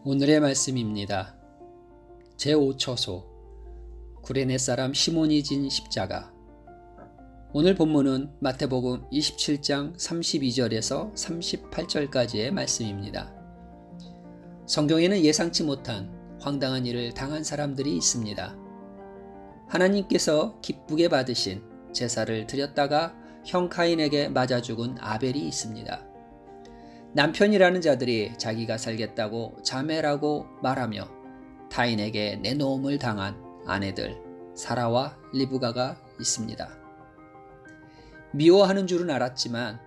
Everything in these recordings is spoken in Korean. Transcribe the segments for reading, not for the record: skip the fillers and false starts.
오늘의 말씀입니다. 제5처소 구레네 사람 시몬이 진 십자가. 오늘 본문은 마태복음 27장 32절에서 38절까지의 말씀입니다. 성경에는 예상치 못한 황당한 일을 당한 사람들이 있습니다. 하나님께서 기쁘게 받으신 제사를 드렸다가 형 카인에게 맞아 죽은 아벨이 있습니다. 남편이라는 자들이 자기가 살겠다고 자매라고 말하며 타인에게 내놓음을 당한 아내들 사라와 리브가가 있습니다. 미워하는 줄은 알았지만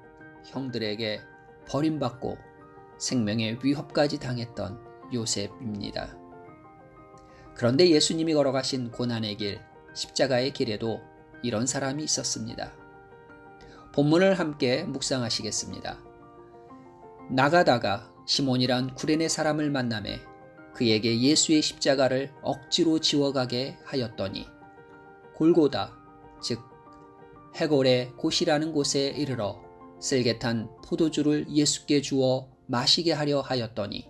형들에게 버림받고 생명의 위협까지 당했던 요셉입니다. 그런데 예수님이 걸어가신 고난의 길, 십자가의 길에도 이런 사람이 있었습니다. 본문을 함께 묵상하시겠습니다. 나가다가 시몬이란 구레네 사람을 만나매 그에게 예수의 십자가를 억지로 지워가게 하였더니 골고다 즉 해골의 곳이라는 곳에 이르러 쓸개탄 포도주를 예수께 주어 마시게 하려 하였더니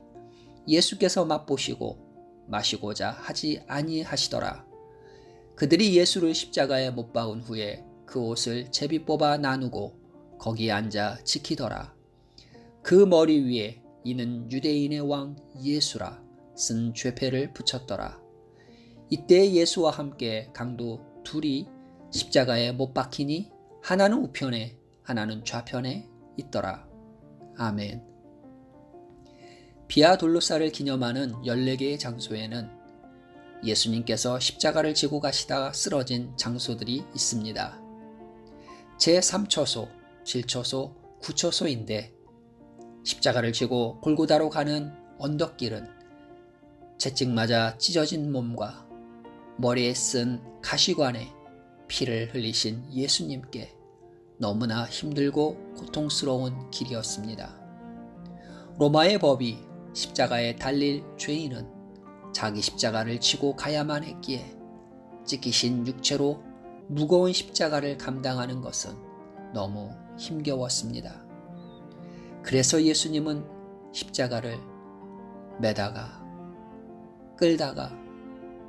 예수께서 맛보시고 마시고자 하지 아니하시더라. 그들이 예수를 십자가에 못 박은 후에 그 옷을 제비 뽑아 나누고 거기에 앉아 지키더라. 그 머리 위에 이는 유대인의 왕 예수라 쓴 죄패를 붙였더라. 이때 예수와 함께 강도 둘이 십자가에 못 박히니 하나는 우편에 하나는 좌편에 있더라. 아멘. 비아 돌로사를 기념하는 14개의 장소에는 예수님께서 십자가를 지고 가시다가 쓰러진 장소들이 있습니다. 제3처소, 7처소, 9처소인데 십자가를 지고 골고다로 가는 언덕길은 채찍 맞아 찢어진 몸과 머리에 쓴 가시관에 피를 흘리신 예수님께 너무나 힘들고 고통스러운 길이었습니다. 로마의 법이 십자가에 달릴 죄인은 자기 십자가를 지고 가야만 했기에 찢기신 육체로 무거운 십자가를 감당하는 것은 너무 힘겨웠습니다. 그래서 예수님은 십자가를 매다가 끌다가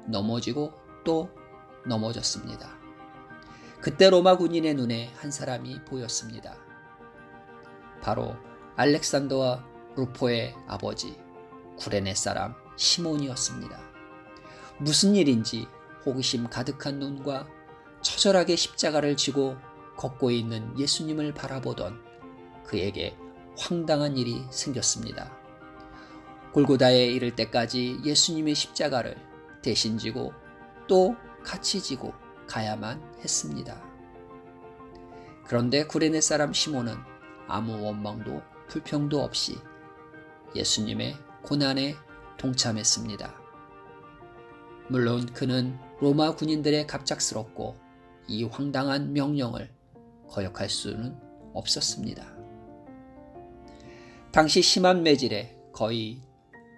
넘어지고 또 넘어졌습니다. 그때 로마 군인의 눈에 한 사람이 보였습니다. 바로 알렉산더와 루포의 아버지 구레네 사람 시몬이었습니다. 무슨 일인지 호기심 가득한 눈과 처절하게 십자가를 지고 걷고 있는 예수님을 바라보던 그에게 황당한 일이 생겼습니다. 골고다에 이를 때까지 예수님의 십자가를 대신 지고 또 같이 지고 가야만 했습니다. 그런데 구레네 사람 시몬은 아무 원망도 불평도 없이 예수님의 고난에 동참했습니다. 물론 그는 로마 군인들의 갑작스럽고 이 황당한 명령을 거역할 수는 없었습니다. 당시 심한 매질에 거의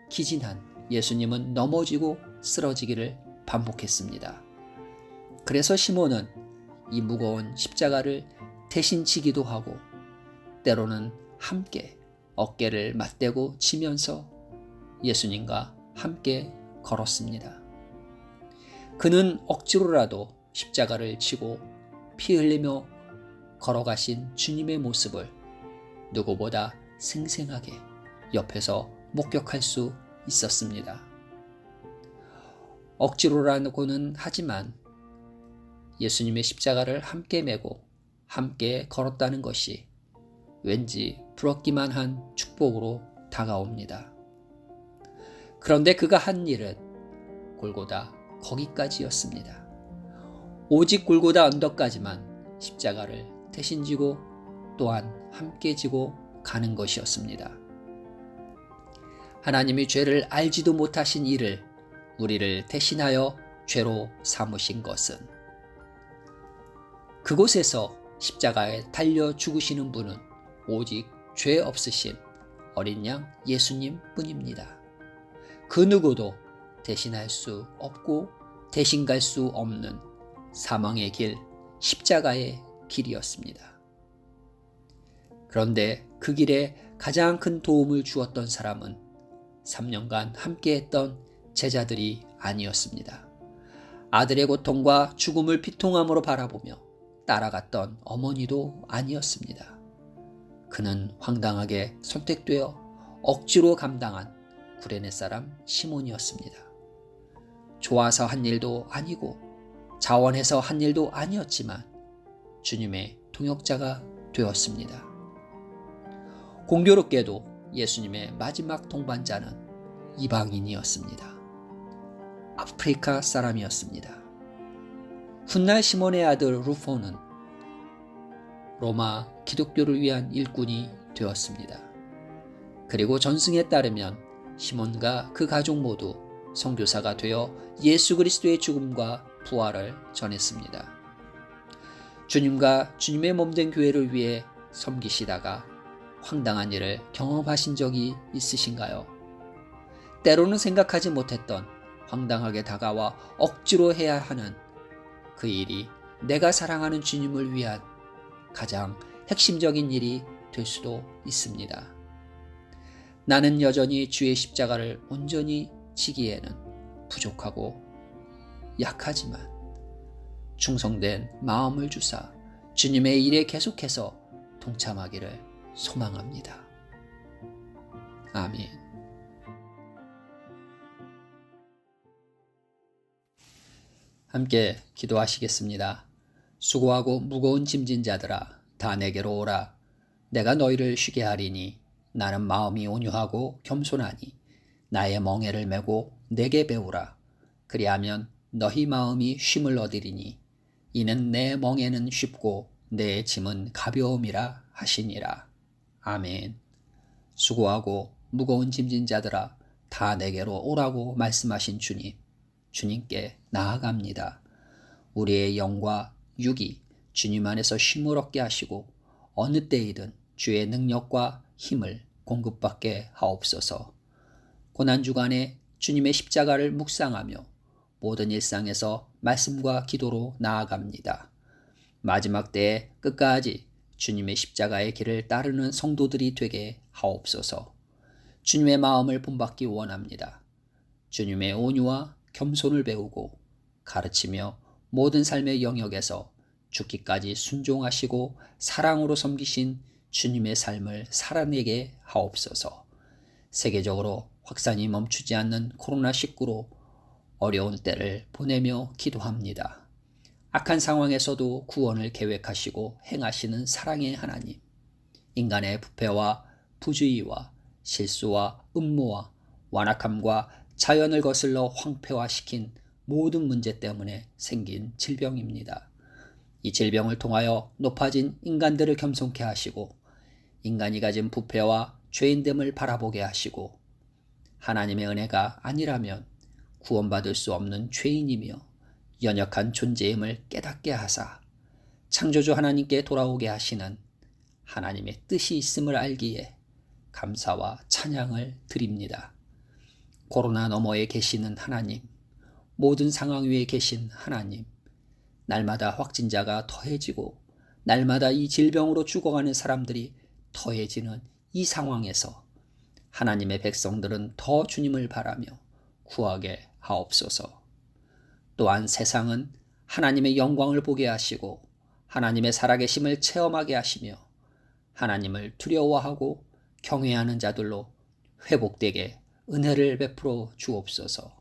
기진한 예수님은 넘어지고 쓰러지기를 반복했습니다. 그래서 시몬은 이 무거운 십자가를 대신 지기도 하고 때로는 함께 어깨를 맞대고 지면서 예수님과 함께 걸었습니다. 그는 억지로라도 십자가를 지고 피 흘리며 걸어가신 주님의 모습을 누구보다 생생하게 옆에서 목격할 수 있었습니다. 억지로라고는 하지만 예수님의 십자가를 함께 메고 함께 걸었다는 것이 왠지 부럽기만 한 축복으로 다가옵니다. 그런데 그가 한 일은 골고다 거기까지였습니다. 오직 골고다 언덕까지만 십자가를 대신 지고 또한 함께 지고 가는 것이었습니다. 하나님이 죄를 알지도 못하신 이를 우리를 대신하여 죄로 삼으신 것은 그곳에서 십자가에 달려 죽으시는 분은 오직 죄 없으신 어린 양 예수님 뿐입니다. 그 누구도 대신할 수 없고 대신 갈 수 없는 사망의 길, 십자가의 길이었습니다. 그런데 그 길에 가장 큰 도움을 주었던 사람은 3년간 함께했던 제자들이 아니었습니다. 아들의 고통과 죽음을 비통함으로 바라보며 따라갔던 어머니도 아니었습니다. 그는 황당하게 선택되어 억지로 감당한 구레네 사람 시몬이었습니다. 좋아서 한 일도 아니고 자원해서 한 일도 아니었지만 주님의 동역자가 되었습니다. 공교롭게도 예수님의 마지막 동반자는 이방인이었습니다. 아프리카 사람이었습니다. 훗날 시몬의 아들 루포는 로마 기독교를 위한 일꾼이 되었습니다. 그리고 전승에 따르면 시몬과 그 가족 모두 선교사가 되어 예수 그리스도의 죽음과 부활을 전했습니다. 주님과 주님의 몸된 교회를 위해 섬기시다가 황당한 일을 경험하신 적이 있으신가요? 때로는 생각하지 못했던 황당하게 다가와 억지로 해야 하는 그 일이 내가 사랑하는 주님을 위한 가장 핵심적인 일이 될 수도 있습니다. 나는 여전히 주의 십자가를 온전히 지기에는 부족하고 약하지만 충성된 마음을 주사 주님의 일에 계속해서 동참하기를 소망합니다. 아멘. 함께 기도하시겠습니다. 수고하고 무거운 짐진 자들아 다 내게로 오라. 내가 너희를 쉬게 하리니 나는 마음이 온유하고 겸손하니 나의 멍에를 메고 내게 배우라. 그리하면 너희 마음이 쉼을 얻으리니 이는 내 멍에는 쉽고 내 짐은 가벼움이라 하시니라. 아멘. 수고하고 무거운 짐진 자들아 다 내게로 오라고 말씀하신 주님, 주님께 나아갑니다. 우리의 영과 육이 주님 안에서 쉼을 얻게 하시고 어느 때이든 주의 능력과 힘을 공급받게 하옵소서. 고난주간에 주님의 십자가를 묵상하며 모든 일상에서 말씀과 기도로 나아갑니다. 마지막 때에 끝까지 주님의 십자가의 길을 따르는 성도들이 되게 하옵소서. 주님의 마음을 본받기 원합니다. 주님의 온유와 겸손을 배우고 가르치며 모든 삶의 영역에서 죽기까지 순종하시고 사랑으로 섬기신 주님의 삶을 살아내게 하옵소서. 세계적으로 확산이 멈추지 않는 코로나19로 어려운 때를 보내며 기도합니다. 악한 상황에서도 구원을 계획하시고 행하시는 사랑의 하나님, 인간의 부패와 부주의와 실수와 음모와 완악함과 자연을 거슬러 황폐화시킨 모든 문제 때문에 생긴 질병입니다. 이 질병을 통하여 높아진 인간들을 겸손케 하시고 인간이 가진 부패와 죄인됨을 바라보게 하시고 하나님의 은혜가 아니라면 구원받을 수 없는 죄인이며 연약한 존재임을 깨닫게 하사 창조주 하나님께 돌아오게 하시는 하나님의 뜻이 있음을 알기에 감사와 찬양을 드립니다. 코로나 너머에 계시는 하나님, 모든 상황 위에 계신 하나님, 날마다 확진자가 더해지고 날마다 이 질병으로 죽어가는 사람들이 더해지는 이 상황에서 하나님의 백성들은 더 주님을 바라며 구하게 하옵소서. 또한 세상은 하나님의 영광을 보게 하시고 하나님의 살아계심을 체험하게 하시며 하나님을 두려워하고 경외하는 자들로 회복되게 은혜를 베풀어 주옵소서.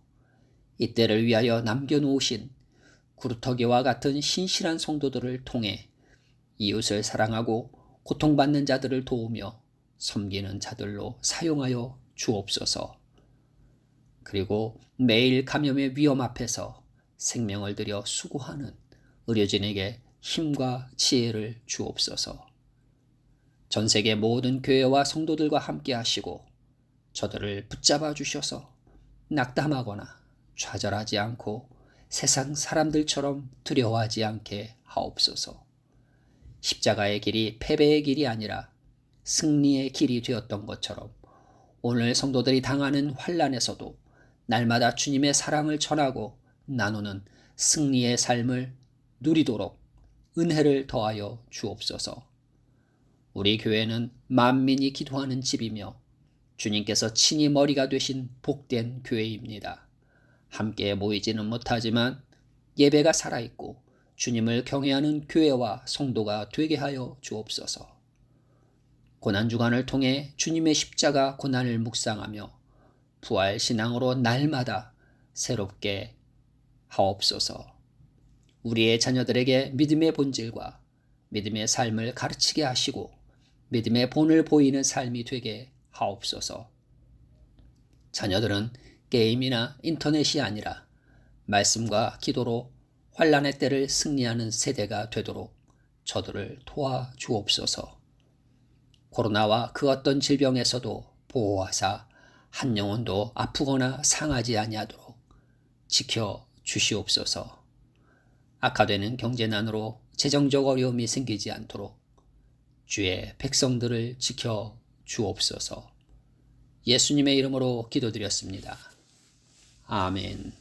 이때를 위하여 남겨놓으신 구루터기와 같은 신실한 성도들을 통해 이웃을 사랑하고 고통받는 자들을 도우며 섬기는 자들로 사용하여 주옵소서. 그리고 매일 감염의 위험 앞에서 생명을 들여 수고하는 의료진에게 힘과 지혜를 주옵소서. 전 세계 모든 교회와 성도들과 함께 하시고 저들을 붙잡아 주셔서 낙담하거나 좌절하지 않고 세상 사람들처럼 두려워하지 않게 하옵소서. 십자가의 길이 패배의 길이 아니라 승리의 길이 되었던 것처럼 오늘 성도들이 당하는 환난에서도 날마다 주님의 사랑을 전하고 나누는 승리의 삶을 누리도록 은혜를 더하여 주옵소서. 우리 교회는 만민이 기도하는 집이며 주님께서 친히 머리가 되신 복된 교회입니다. 함께 모이지는 못하지만 예배가 살아있고 주님을 경외하는 교회와 성도가 되게 하여 주옵소서. 고난주간을 통해 주님의 십자가 고난을 묵상하며 부활 신앙으로 날마다 새롭게 하옵소서. 우리의 자녀들에게 믿음의 본질과 믿음의 삶을 가르치게 하시고 믿음의 본을 보이는 삶이 되게 하옵소서. 자녀들은 게임이나 인터넷이 아니라 말씀과 기도로 환난의 때를 승리하는 세대가 되도록 저들을 도와주옵소서. 코로나와 그 어떤 질병에서도 보호하사 한 영혼도 아프거나 상하지 아니하도록 지켜 주시옵소서. 악화되는 경제난으로 재정적 어려움이 생기지 않도록 주의 백성들을 지켜 주옵소서. 예수님의 이름으로 기도드렸습니다. 아멘.